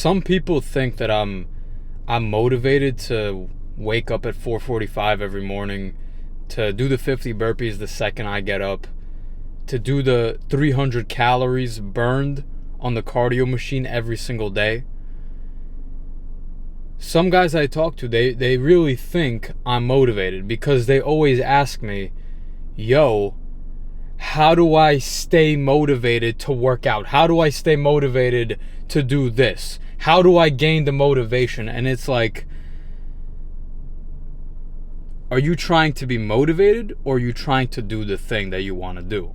some people think that I'm motivated to wake up at 4:45 every morning, to do the 50 burpees the second I get up, to do the 300 calories burned on the cardio machine every single day. Some guys I talk to, they really think I'm motivated because they always ask me, yo, how do I stay motivated to work out? How do I stay motivated to do this? How do I gain the motivation? And it's like, are you trying to be motivated, or are you trying to do the thing that you want to do?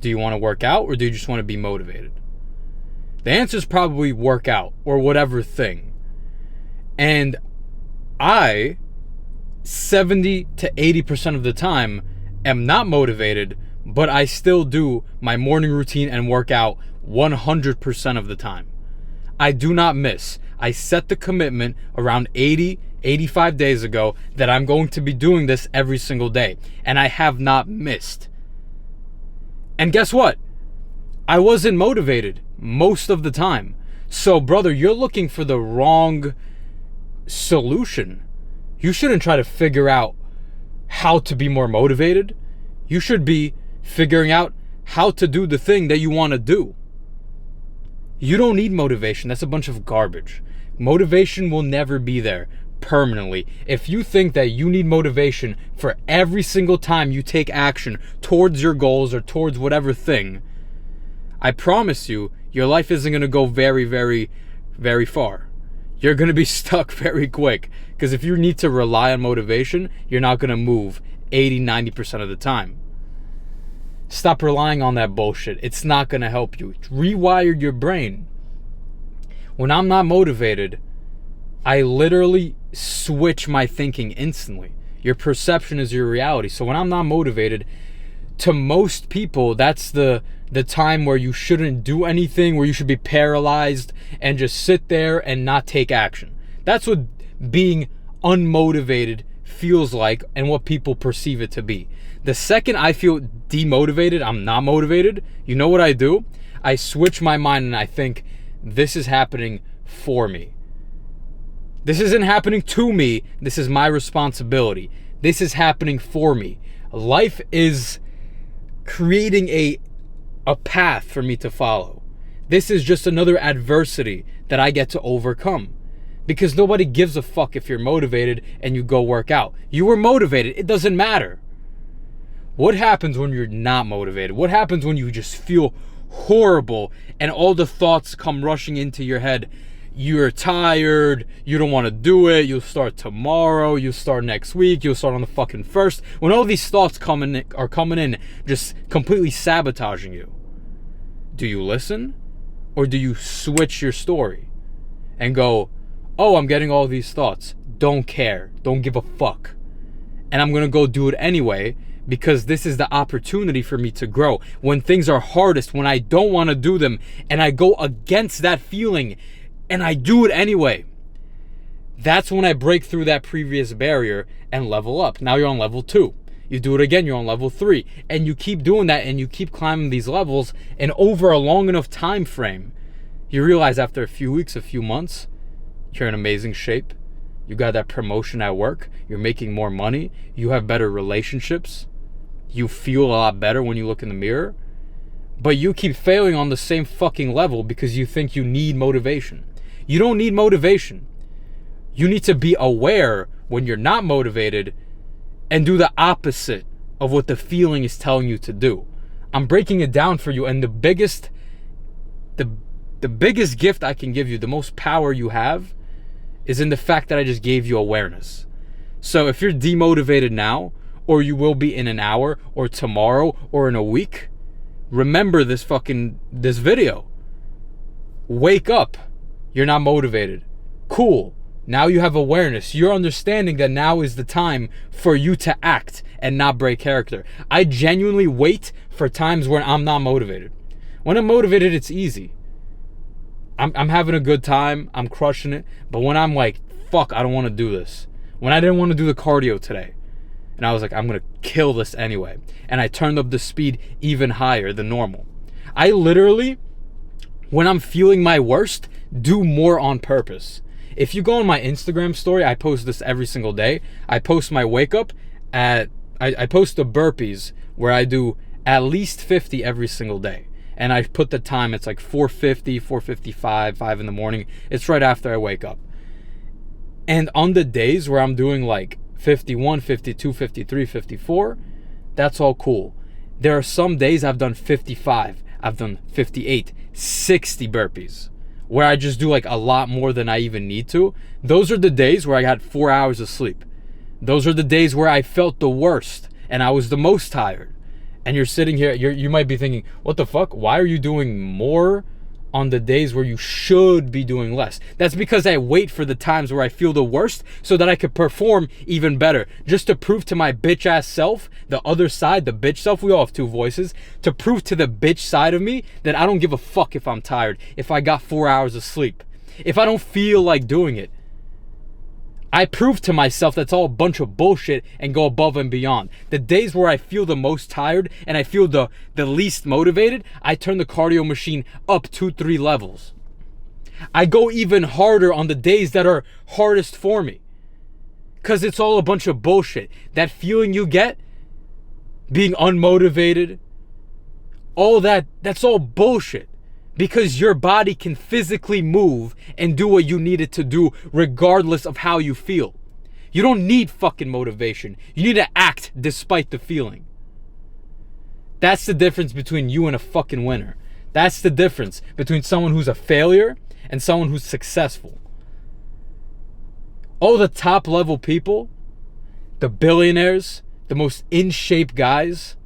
Do you want to work out, or do you just want to be motivated? The answer is probably work out or whatever thing. And I, 70 to 80% of the time, am not motivated, but I still do my morning routine and work out 100% of the time. I do not miss. I set the commitment around 85 days ago that I'm going to be doing this every single day, and I have not missed. And guess what? I wasn't motivated most of the time. So, brother, you're looking for the wrong solution. You shouldn't try to figure out how to be more motivated. You should be figuring out how to do the thing that you want to do. You don't need motivation. That's a bunch of garbage. Motivation will never be there permanently. If you think that you need motivation for every single time you take action towards your goals or towards whatever thing, I promise you, your life isn't going to go very, very, very far. You're going to be stuck very quick, because if you need to rely on motivation, you're not going to move 80-90% of the time. Stop relying on that bullshit. It's not going to help you. Rewire your brain. When I'm not motivated, I literally switch my thinking instantly. Your perception is your reality. So when I'm not motivated, to most people, that's the time where you shouldn't do anything, where you should be paralyzed and just sit there and not take action. That's what being unmotivated feels like and what people perceive it to be. The second I feel demotivated, I'm not motivated, you know what I do? I switch my mind and I think, this is happening for me. This isn't happening to me. This is my responsibility. This is happening for me. Life is creating a path for me to follow. This is just another adversity that I get to overcome. Because nobody gives a fuck if you're motivated and you go work out. You were motivated. It doesn't matter. What happens when you're not motivated? What happens when you just feel horrible and all the thoughts come rushing into your head? You're tired, you don't want to do it, you'll start tomorrow, you'll start next week, you'll start on the fucking 1st. When all these thoughts are coming in, just completely sabotaging you, do you listen? Or do you switch your story and go, oh, I'm getting all these thoughts, don't care, don't give a fuck, and I'm gonna go do it anyway, because this is the opportunity for me to grow. When things are hardest, when I don't want to do them, and I go against that feeling and I do it anyway, that's when I break through that previous barrier and level up. Now you're on level 2. You do it again, you're on level 3. And you keep doing that and you keep climbing these levels, and over a long enough time frame, you realize after a few weeks, a few months, you're in amazing shape. You got that promotion at work. You're making more money. You have better relationships. You feel a lot better when you look in the mirror. But you keep failing on the same fucking level because you think you need motivation. You don't need motivation. You need to be aware when you're not motivated and do the opposite of what the feeling is telling you to do. I'm breaking it down for you, and the biggest gift I can give you, the most power you have, is in the fact that I just gave you awareness. So if you're demotivated now, or you will be in an hour, or tomorrow, or in a week, remember this video. Wake up. You're not motivated. Cool. Now you have awareness. You're understanding that now is the time for you to act and not break character. I genuinely wait for times when I'm not motivated. When I'm motivated, it's easy. I'm having a good time. I'm crushing it. But when I'm like, fuck, I don't want to do this. When I didn't want to do the cardio today, and I was like, I'm going to kill this anyway, and I turned up the speed even higher than normal. I literally, when I'm feeling my worst, do more on purpose. If you go on my Instagram story, I post this every single day. I post my wake up I post the burpees where I do at least 50 every single day. And I put the time, it's like 4:50, 4:55, 5 in the morning. It's right after I wake up. And on the days where I'm doing like 51, 52, 53, 54, that's all cool. There are some days I've done 55, I've done 58, 60 burpees, where I just do like a lot more than I even need to. Those are the days where I had 4 hours of sleep. Those are the days where I felt the worst and I was the most tired. And you're sitting here, you might be thinking, what the fuck? Why are you doing more on the days where you should be doing less? That's because I wait for the times where I feel the worst so that I could perform even better. Just to prove to my bitch ass self, the other side, the bitch self, we all have two voices, to prove to the bitch side of me that I don't give a fuck if I'm tired, if I got 4 hours of sleep, if I don't feel like doing it. I prove to myself that's all a bunch of bullshit and go above and beyond. The days where I feel the most tired and I feel the least motivated, I turn the cardio machine up 2-3 levels. I go even harder on the days that are hardest for me. Because it's all a bunch of bullshit. That feeling you get, being unmotivated, all that's all bullshit. Because your body can physically move and do what you need it to do regardless of how you feel. You don't need fucking motivation. You need to act despite the feeling. That's the difference between you and a fucking winner. That's the difference between someone who's a failure and someone who's successful. All the top level people, the billionaires, the most in shape guys,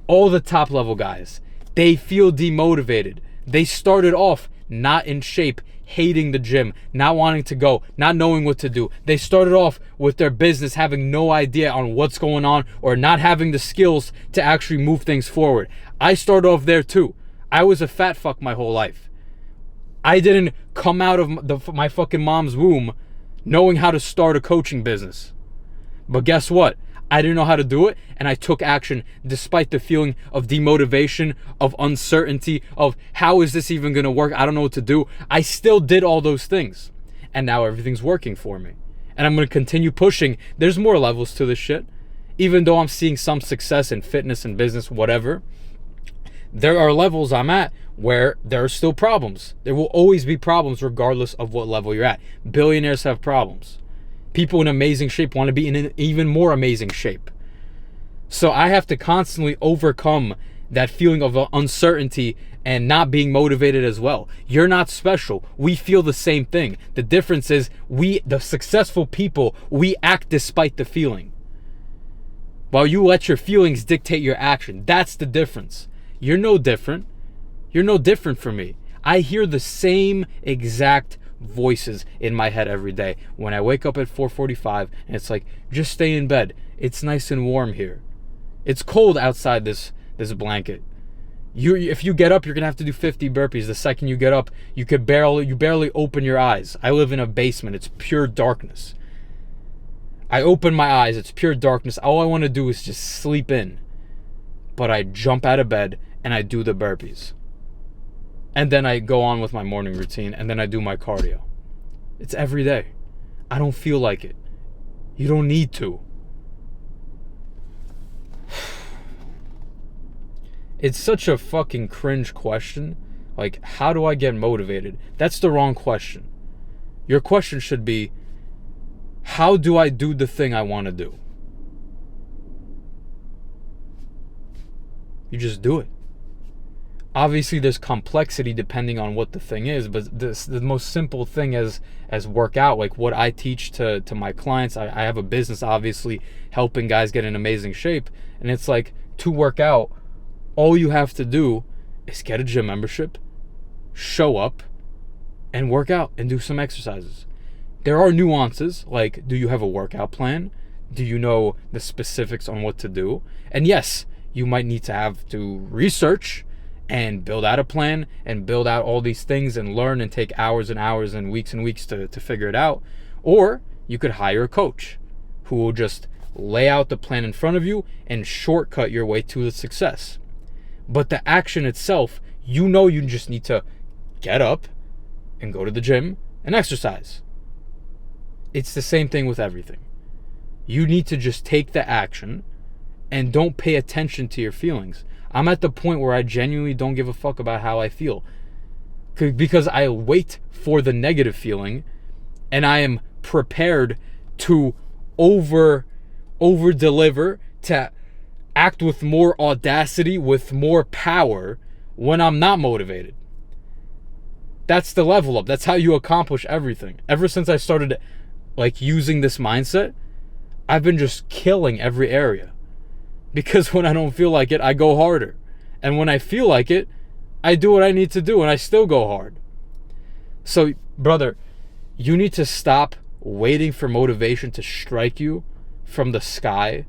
all the top level guys, they feel demotivated. They started off not in shape, hating the gym, not wanting to go, not knowing what to do. They started off with their business having no idea on what's going on or not having the skills to actually move things forward. I started off there too. I was a fat fuck my whole life. I didn't come out of my fucking mom's womb knowing how to start a coaching business. But guess what? I didn't know how to do it, and I took action despite the feeling of demotivation, of uncertainty, of how is this even going to work? I don't know what to do. I still did all those things, and now everything's working for me. And I'm going to continue pushing. There's more levels to this shit. Even though I'm seeing some success in fitness and business, whatever, there are levels I'm at where there are still problems. There will always be problems regardless of what level you're at. Billionaires have problems. People in amazing shape want to be in an even more amazing shape. So I have to constantly overcome that feeling of uncertainty and not being motivated as well. You're not special. We feel the same thing. The difference is the successful people, we act despite the feeling. While you let your feelings dictate your action. That's the difference. You're no different. You're no different from me. I hear the same exact voices in my head every day when I wake up at 4:45 and it's like, just stay in bed, it's nice and warm here, it's cold outside this blanket. If you get up, you're gonna have to do 50 burpees. The second you get up, you barely open your eyes. I live in a basement, it's pure darkness. I open my eyes, it's pure darkness. All I want to do is just sleep in, but I jump out of bed and I do the burpees. And then I go on with my morning routine, and then I do my cardio. It's every day. I don't feel like it. You don't need to. It's such a fucking cringe question. Like, how do I get motivated? That's the wrong question. Your question should be, how do I do the thing I want to do? You just do it. Obviously, there's complexity depending on what the thing is, but the most simple thing as workout, like what I teach to my clients, I have a business, obviously, helping guys get in amazing shape, and it's like, to work out, all you have to do is get a gym membership, show up, and work out and do some exercises. There are nuances, like, do you have a workout plan? Do you know the specifics on what to do? And yes, you might need to have to research and build out a plan and build out all these things and learn and take hours and hours and weeks to figure it out. Or you could hire a coach who will just lay out the plan in front of you and shortcut your way to the success. But the action itself, you just need to get up, and go to the gym and exercise. It's the same thing with everything. You need to just take the action and don't pay attention to your feelings. I'm at the point where I genuinely don't give a fuck about how I feel, because I wait for the negative feeling, and I am prepared to over deliver, to act with more audacity, with more power when I'm not motivated. That's the level up. That's how you accomplish everything. Ever since I started like using this mindset, I've been just killing every area. Because when I don't feel like it, I go harder. And when I feel like it, I do what I need to do and I still go hard. So, brother, you need to stop waiting for motivation to strike you from the sky.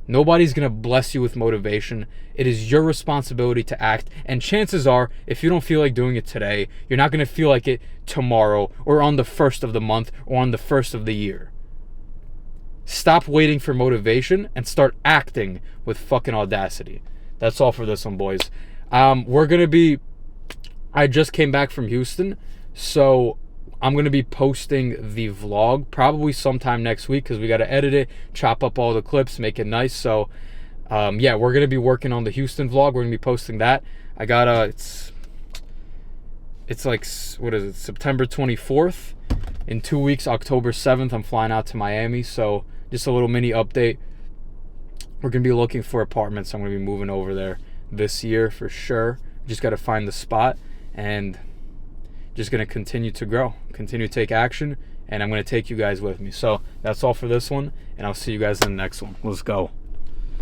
Nobody's going to bless you with motivation. It is your responsibility to act. And chances are, if you don't feel like doing it today, you're not going to feel like it tomorrow or on the 1st of the month or on the 1st of the year. Stop waiting for motivation and start acting with fucking audacity. That's all for this one, boys. I just came back from Houston, so I'm going to be posting the vlog probably sometime next week because we got to edit it, chop up all the clips, make it nice. So, yeah, we're going to be working on the Houston vlog. We're going to be posting that. I got it's like, what is it, September 24th. In 2 weeks, October 7th, I'm flying out to Miami. So just a little mini update. We're going to be looking for apartments. I'm going to be moving over there this year for sure. Just got to find the spot and just going to continue to grow, continue to take action, and I'm going to take you guys with me. So that's all for this one, and I'll see you guys in the next one. Let's go.